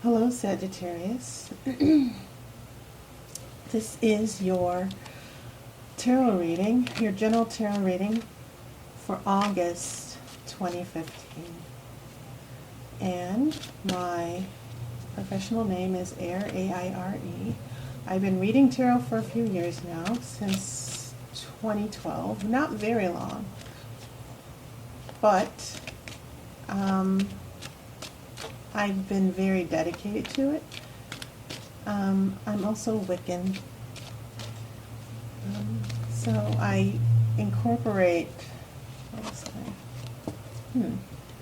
Hello, Sagittarius. This is your tarot reading, your general tarot reading for August 2015. And my professional name is Aire, A-I-R-E. I've been reading tarot for a few years now, since 2012. Not very long, but I've been very dedicated to it. I'm also Wiccan, so I incorporate,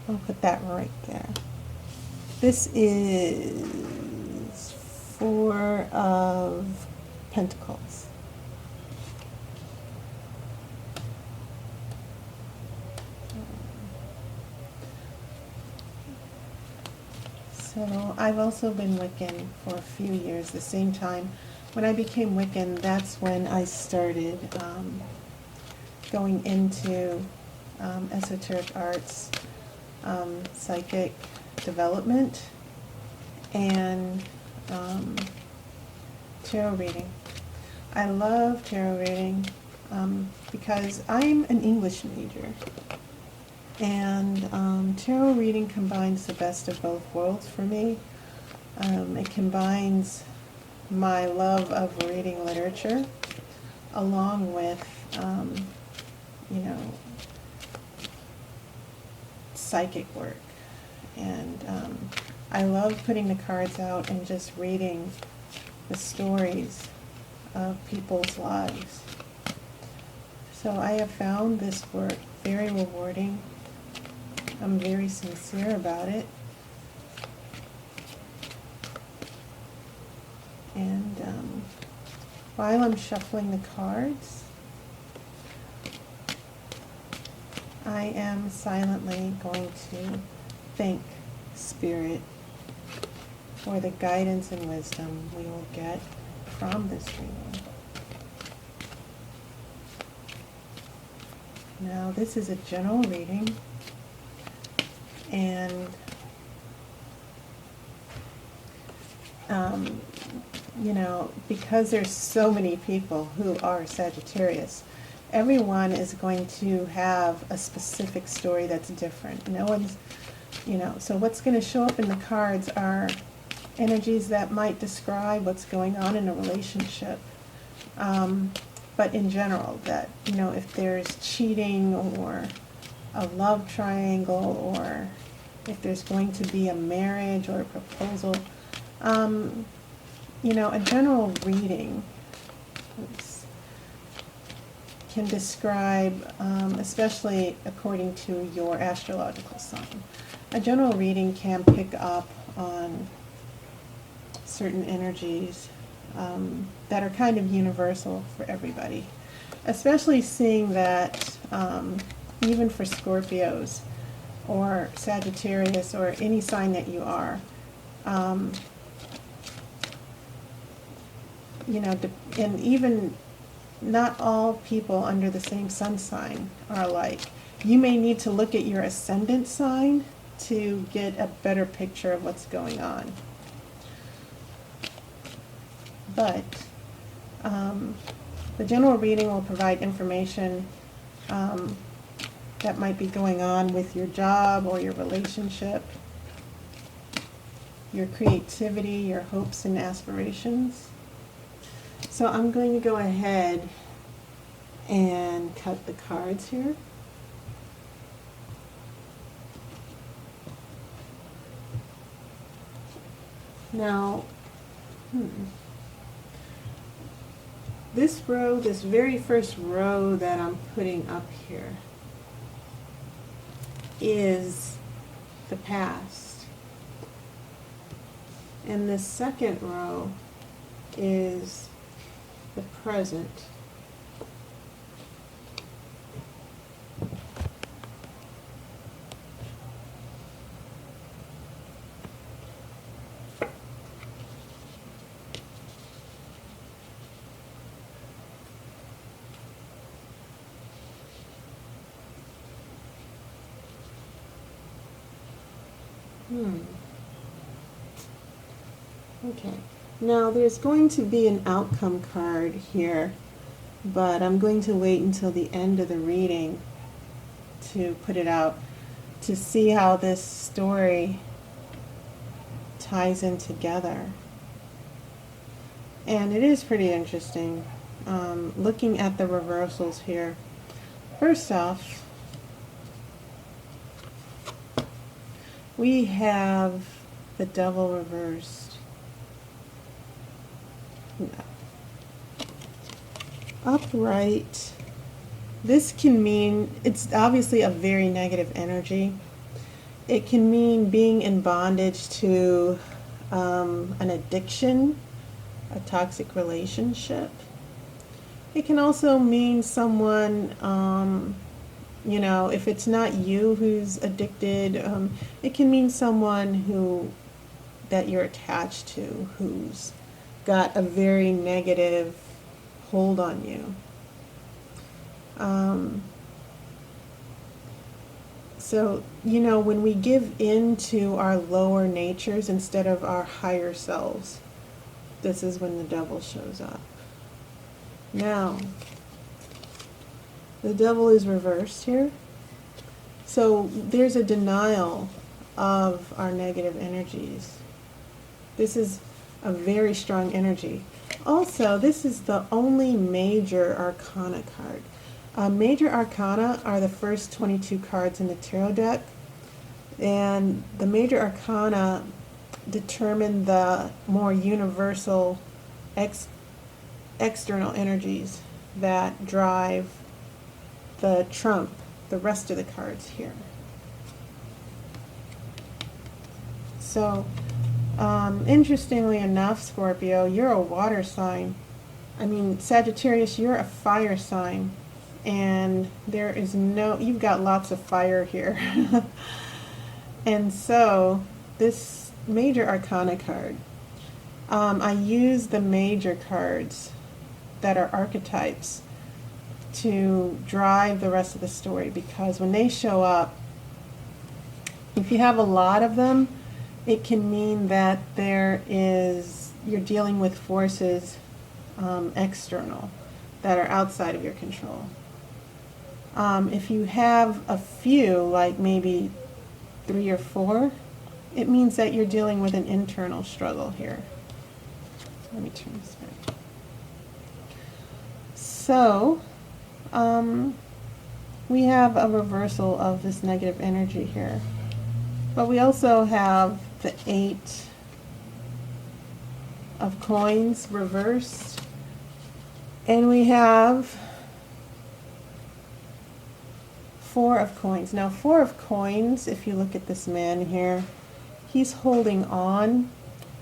I'll put that right there. This is Four of Pentacles. So I've also been Wiccan for a few years. The same time when I became Wiccan, that's when I started going into esoteric arts, psychic development, and tarot reading. I love tarot reading because I'm an English major. And tarot reading combines the best of both worlds for me. It combines my love of reading literature along with, psychic work. And I love putting the cards out and just reading the stories of people's lives. So I have found this work very rewarding. I'm very sincere about it. And while I'm shuffling the cards, I am silently going to thank Spirit for the guidance and wisdom we will get from this reading. Now, this is a general reading, and because there's so many people who are Sagittarius, everyone is going to have a specific story that's different. No one's, so what's going to show up in the cards are energies that might describe what's going on in a relationship. But in general, that, if there's cheating or a love triangle, or if there's going to be a marriage or a proposal, a general reading can describe, especially according to your astrological sign, a general reading can pick up on certain energies that are kind of universal for everybody, especially seeing that even for Scorpios or Sagittarius or any sign that you are, and even not all people under the same sun sign are alike. You may need to look at your ascendant sign to get a better picture of what's going on. But the general reading will provide information that might be going on with your job or your relationship, your creativity, your hopes and aspirations. So I'm going to go ahead and cut the cards here. Now, this row, this very first row that I'm putting up here, is the past. And the second row is the present. Okay, now there's going to be an outcome card here, but I'm going to wait until the end of the reading to put it out to see how this story ties in together. And it is pretty interesting. Looking at the reversals here. First off, we have the Devil reversed. Upright. This can mean, it's obviously a very negative energy. It can mean being in bondage to an addiction, a toxic relationship. It can also mean someone, you know, if it's not you who's addicted, it can mean someone that you're attached to who's got a very negative hold on you. So, you know, when we give in to our lower natures instead of our higher selves, this is when the devil shows up. Now, the devil is reversed here. So there's a denial of our negative energies. This is a very strong energy. Also, this is the only major arcana card. Major arcana are the first 22 cards in the tarot deck, and the major arcana determine the more universal external energies that drive the rest of the cards here. So, interestingly enough, Scorpio, you're a water sign. I mean, Sagittarius, you're a fire sign. And you've got lots of fire here. And so, this major arcana card, I use the major cards that are archetypes to drive the rest of the story, because when they show up, if you have a lot of them, it can mean that you're dealing with forces external that are outside of your control. If you have a few, like maybe 3 or 4, it means that you're dealing with an internal struggle here. Let me turn this back. So, we have a reversal of this negative energy here. But we also have the 8 of coins reversed. And we have 4 of coins. Now, 4 of coins, if you look at this man here, he's holding on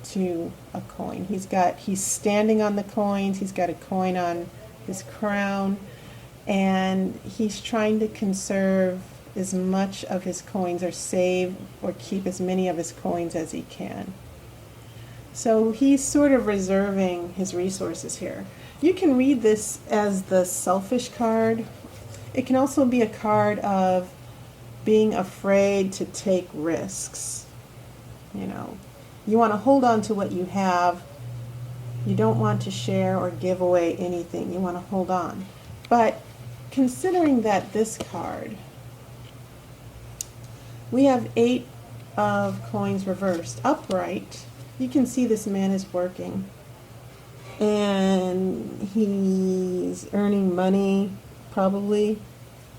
to a coin. He's standing on the coins. He's got a coin on his crown, and he's trying to conserve as much of his coins, or save or keep as many of his coins as he can. So he's sort of reserving his resources here. You can read this as the selfish card. It can also be a card of being afraid to take risks. You know, you want to hold on to what you have. You don't want to share or give away anything. You want to hold on. But considering that this card, we have 8 of coins reversed. Upright, you can see this man is working. And he's earning money, probably.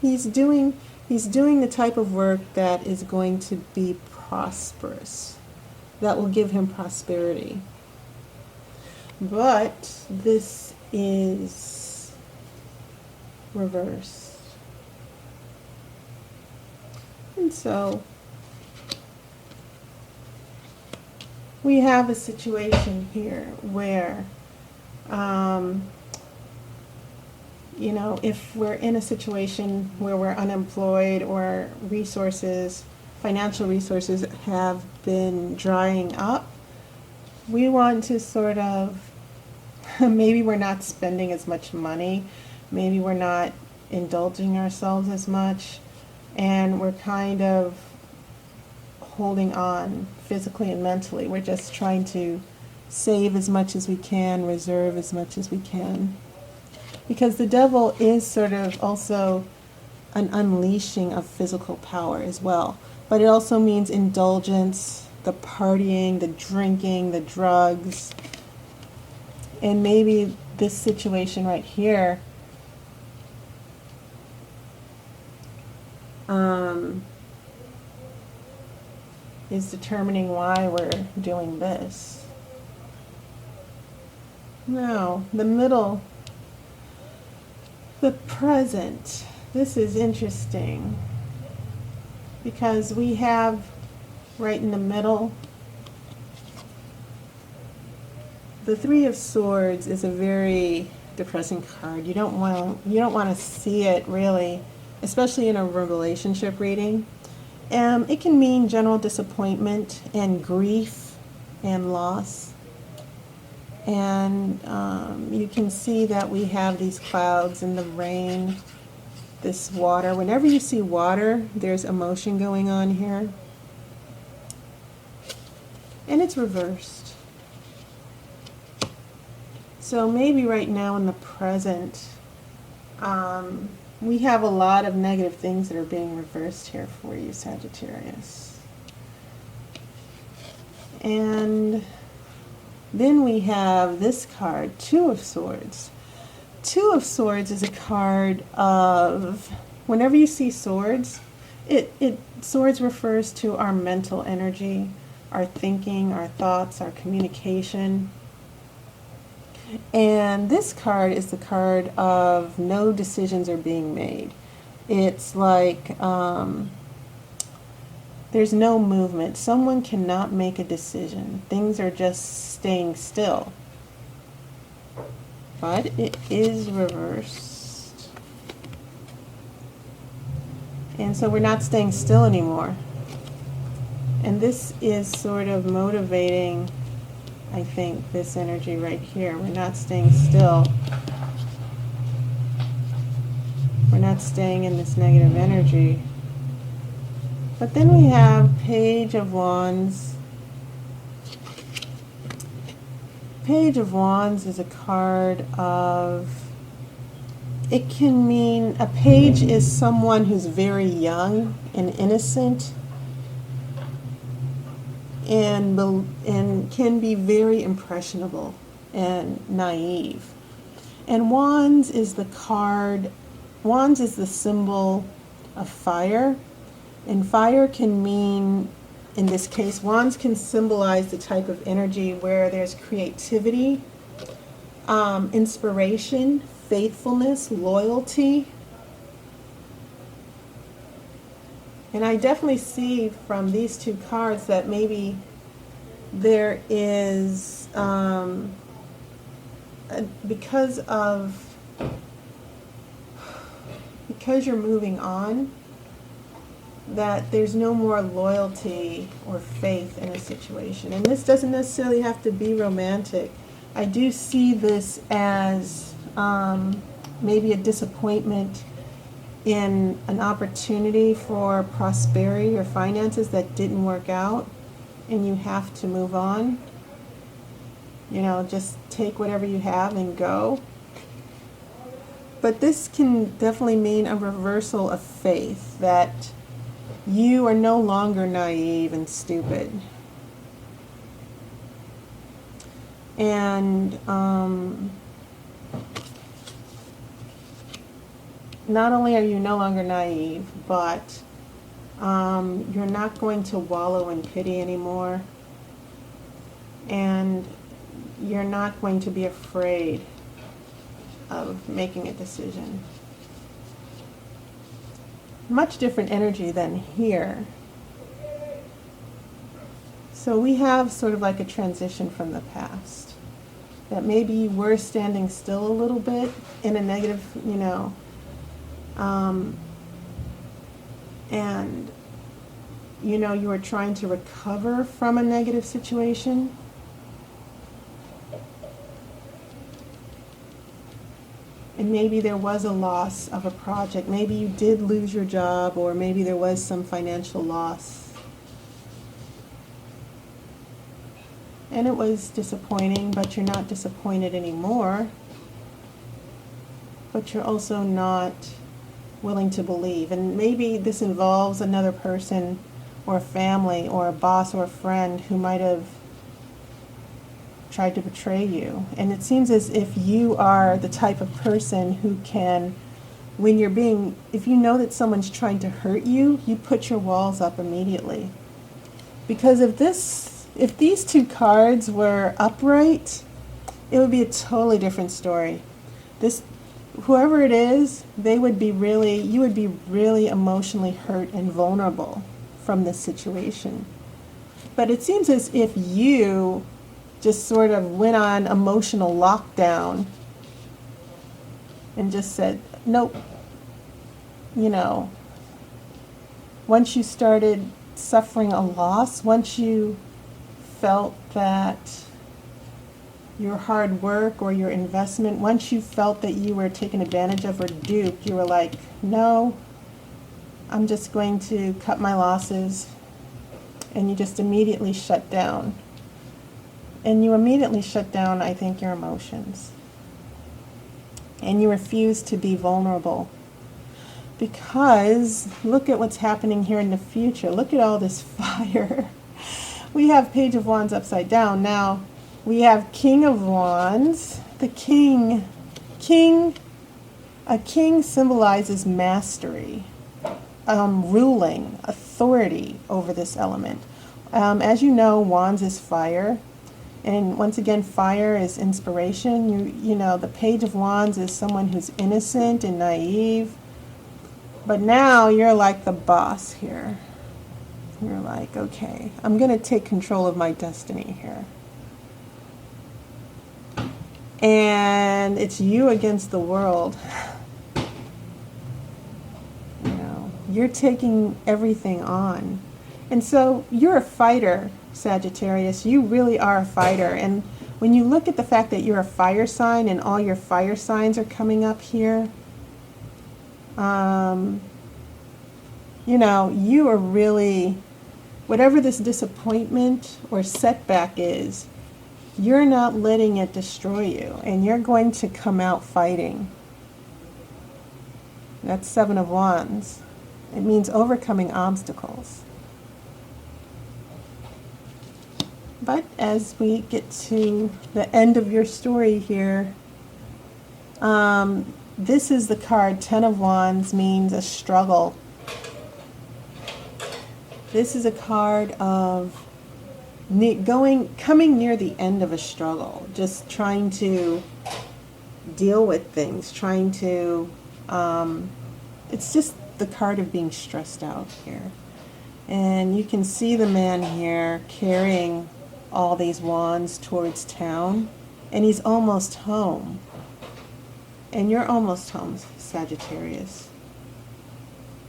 He's doing the type of work that is going to be prosperous, that will give him prosperity. But this is reversed. And so we have a situation here where you know, if we're in a situation where we're unemployed, or financial resources have been drying up, we want to sort of, maybe we're not spending as much money, maybe we're not indulging ourselves as much, and we're kind of holding on physically and mentally. We're just trying to save as much as we can, reserve as much as we can. Because the devil is sort of also an unleashing of physical power as well. But it also means indulgence, the partying, the drinking, the drugs. And maybe this situation right here is determining why we're doing this. Now, the middle, the present. This is interesting because we have right in the middle, the Three of Swords is a very depressing card. You don't want to see it really, especially in a relationship reading. It can mean general disappointment and grief and loss. And you can see that we have these clouds and the rain, this water. Whenever you see water, there's emotion going on here. And it's reversed. So maybe right now in the present, we have a lot of negative things that are being reversed here for you, Sagittarius. And then we have this card, Two of Swords. Two of Swords is a card of, whenever you see swords, swords refers to our mental energy, our thinking, our thoughts, our communication. And this card is the card of no decisions are being made. It's like there's no movement. Someone cannot make a decision. Things are just staying still. But it is reversed. And so we're not staying still anymore. And this is sort of motivating, I think, this energy right here. We're not staying still. We're not staying in this negative energy. But then we have Page of Wands. Page of Wands is a card of, it can mean, a page is someone who's very young and innocent and can be very impressionable and naive. And Wands is the card, Wands is the symbol of fire. And fire can mean, in this case, Wands can symbolize the type of energy where there's creativity, inspiration, faithfulness, loyalty. And I definitely see from these two cards that maybe there is, because you're moving on, that there's no more loyalty or faith in a situation. And this doesn't necessarily have to be romantic. I do see this as maybe a disappointment in an opportunity for prosperity or finances that didn't work out, and you have to move on. You know, just take whatever you have and go. But this can definitely mean a reversal of faith, that you are no longer naive and stupid. And not only are you no longer naive, but you're not going to wallow in pity anymore. And you're not going to be afraid of making a decision. Much different energy than here. So we have sort of like a transition from the past. That maybe you were standing still a little bit in a negative, you know, and you know, you were trying to recover from a negative situation. And maybe there was a loss of a project. Maybe you did lose your job, or maybe there was some financial loss. And it was disappointing, but you're not disappointed anymore. But you're also not willing to believe. And maybe this involves another person or a family or a boss or a friend who might have tried to betray you. And it seems as if you are the type of person who can, when you're being, if you know that someone's trying to hurt you, you put your walls up immediately. Because if these two cards were upright, it would be a totally different story. Whoever it is, you would be really emotionally hurt and vulnerable from this situation. But it seems as if you just sort of went on emotional lockdown and just said, nope. You know, once you started suffering a loss, once you felt that your hard work or your investment, once you felt that you were taken advantage of or duped, you were like, no, I'm just going to cut my losses. And you just immediately shut down. And you immediately shut down, I think, your emotions. And you refuse to be vulnerable. Because look at what's happening here in the future. Look at all this fire. We have Page of Wands upside down. Now, we have King of Wands. The king. A king symbolizes mastery, ruling, authority over this element. As you know, Wands is fire. And once again, fire is inspiration. You know, the Page of Wands is someone who's innocent and naive. But now you're like the boss here. You're like, okay, I'm going to take control of my destiny here. And it's you against the world. You know, you're taking everything on. And so you're a fighter, Sagittarius. You really are a fighter. And when you look at the fact that you're a fire sign and all your fire signs are coming up here, you know, you are really, whatever this disappointment or setback is, you're not letting it destroy you, and you're going to come out fighting. That's Seven of Wands. It means overcoming obstacles. But as we get to the end of your story here, this is the card, Ten of Wands, means a struggle. This is a card of coming near the end of a struggle, just trying to deal with things, trying to, it's just the card of being stressed out here. And you can see the man here carrying all these wands towards town, and he's almost home. And you're almost home, Sagittarius.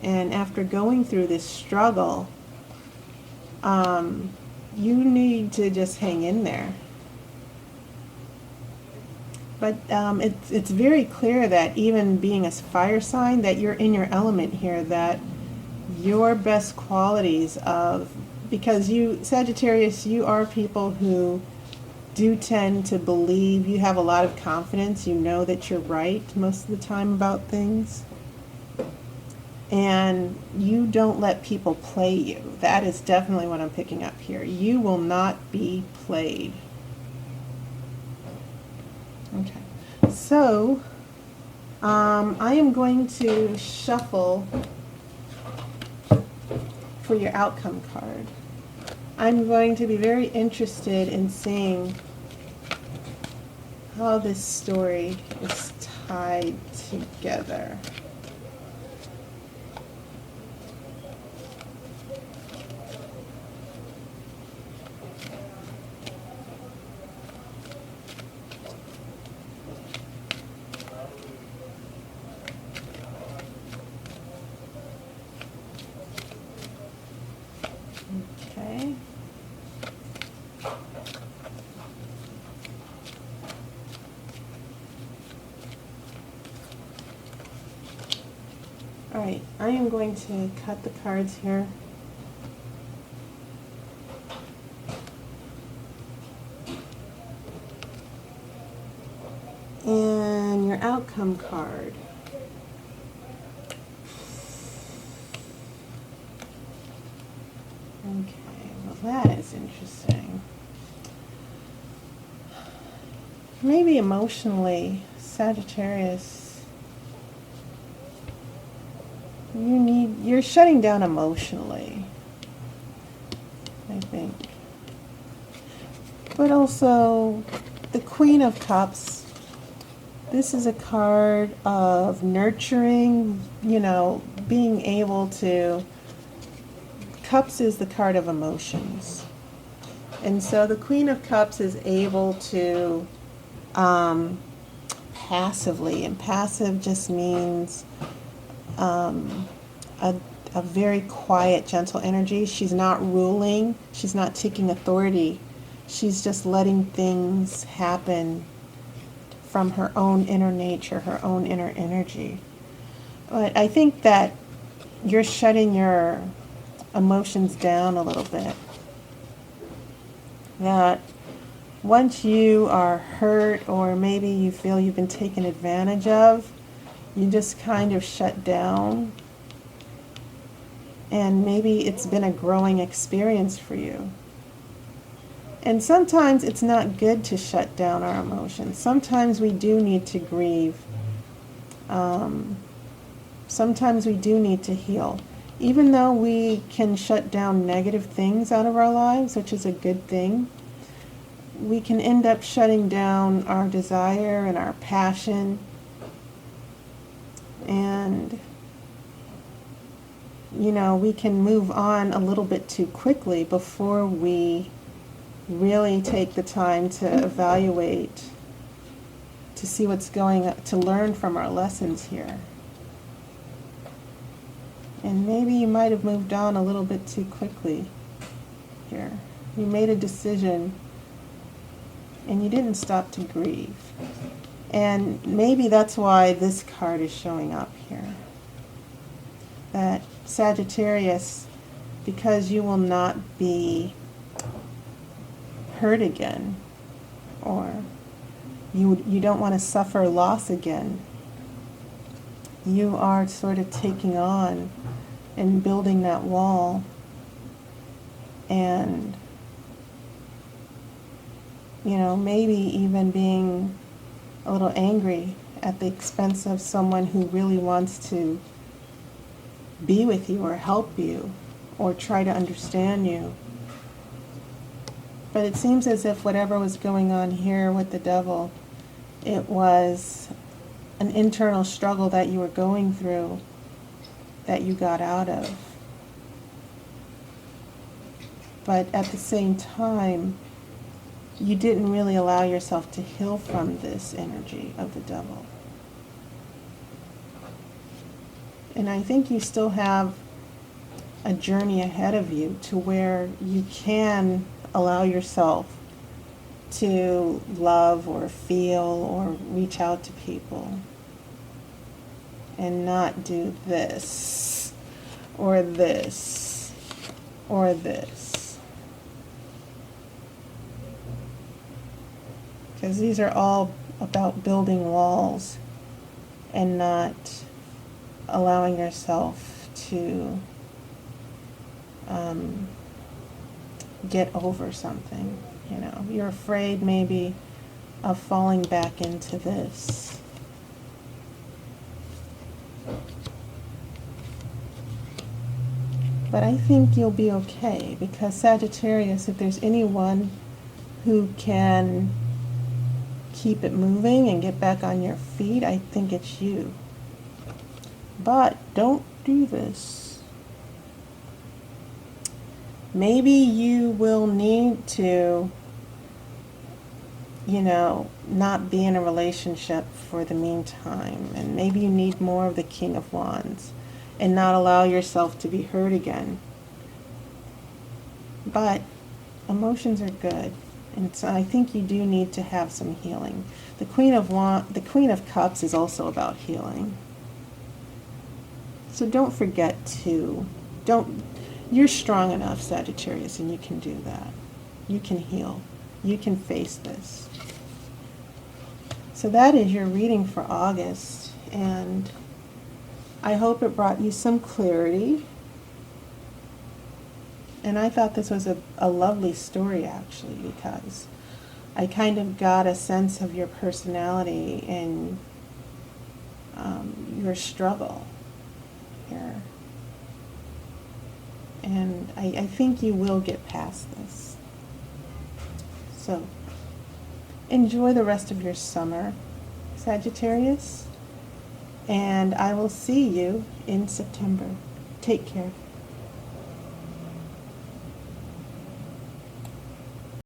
And after going through this struggle, you need to just hang in there. But it's very clear that even being a fire sign, that you're in your element here, that your best qualities because you, Sagittarius, you are people who do tend to believe, you have a lot of confidence, you know that you're right most of the time about things. And you don't let people play you. That is definitely what I'm picking up here. You will not be played. Okay. So, I am going to shuffle for your outcome card. I'm going to be very interested in seeing how this story is tied together. Okay. All right, I am going to cut the cards here. outcome card. Okay, well that is interesting. Maybe emotionally, Sagittarius, you're shutting down emotionally, I think. But also, the Queen of Cups, this is a card of nurturing, you know, being able to, Cups is the card of emotions. And so the Queen of Cups is able to passively, and passive just means a very quiet, gentle energy. She's not ruling, she's not taking authority. She's just letting things happen from her own inner nature, her own inner energy. But I think that you're shutting your emotions down a little bit. That once you are hurt, or maybe you feel you've been taken advantage of, you just kind of shut down. And maybe it's been a growing experience for you. And sometimes it's not good to shut down our emotions. Sometimes we do need to grieve. Sometimes we do need to heal. Even though we can shut down negative things out of our lives, which is a good thing, we can end up shutting down our desire and our passion. And, you know, we can move on a little bit too quickly before we really take the time to evaluate, to see what's going on, to learn from our lessons here. And maybe you might have moved on a little bit too quickly here. You made a decision and you didn't stop to grieve. And maybe that's why this card is showing up here. That Sagittarius, because you will not be hurt again, or you don't want to suffer loss again. You are sort of taking on and building that wall, and, you know, maybe even being a little angry at the expense of someone who really wants to be with you or help you or try to understand you. But it seems as if whatever was going on here with the devil, it was an internal struggle that you were going through that you got out of. But at the same time, you didn't really allow yourself to heal from this energy of the devil. And I think you still have a journey ahead of you to where you can allow yourself to love or feel or reach out to people and not do this or this or this. Because these are all about building walls and not allowing yourself to get over something. You know, you're afraid maybe of falling back into this. But I think you'll be okay, because Sagittarius, if there's anyone who can keep it moving and get back on your feet, I think it's you. But don't do this. Maybe you will need to, you know, not be in a relationship for the meantime. And maybe you need more of the King of Wands and not allow yourself to be hurt again. But emotions are good. And so I think you do need to have some healing. The Queen of Cups is also about healing. So don't forget to, you're strong enough, Sagittarius, and you can do that. You can heal. You can face this. So that is your reading for August, and I hope it brought you some clarity. And I thought this was a lovely story, actually, because I kind of got a sense of your personality and your struggle here. And I think you will get past this. So enjoy the rest of your summer, Sagittarius, and I will see you in September. Take care.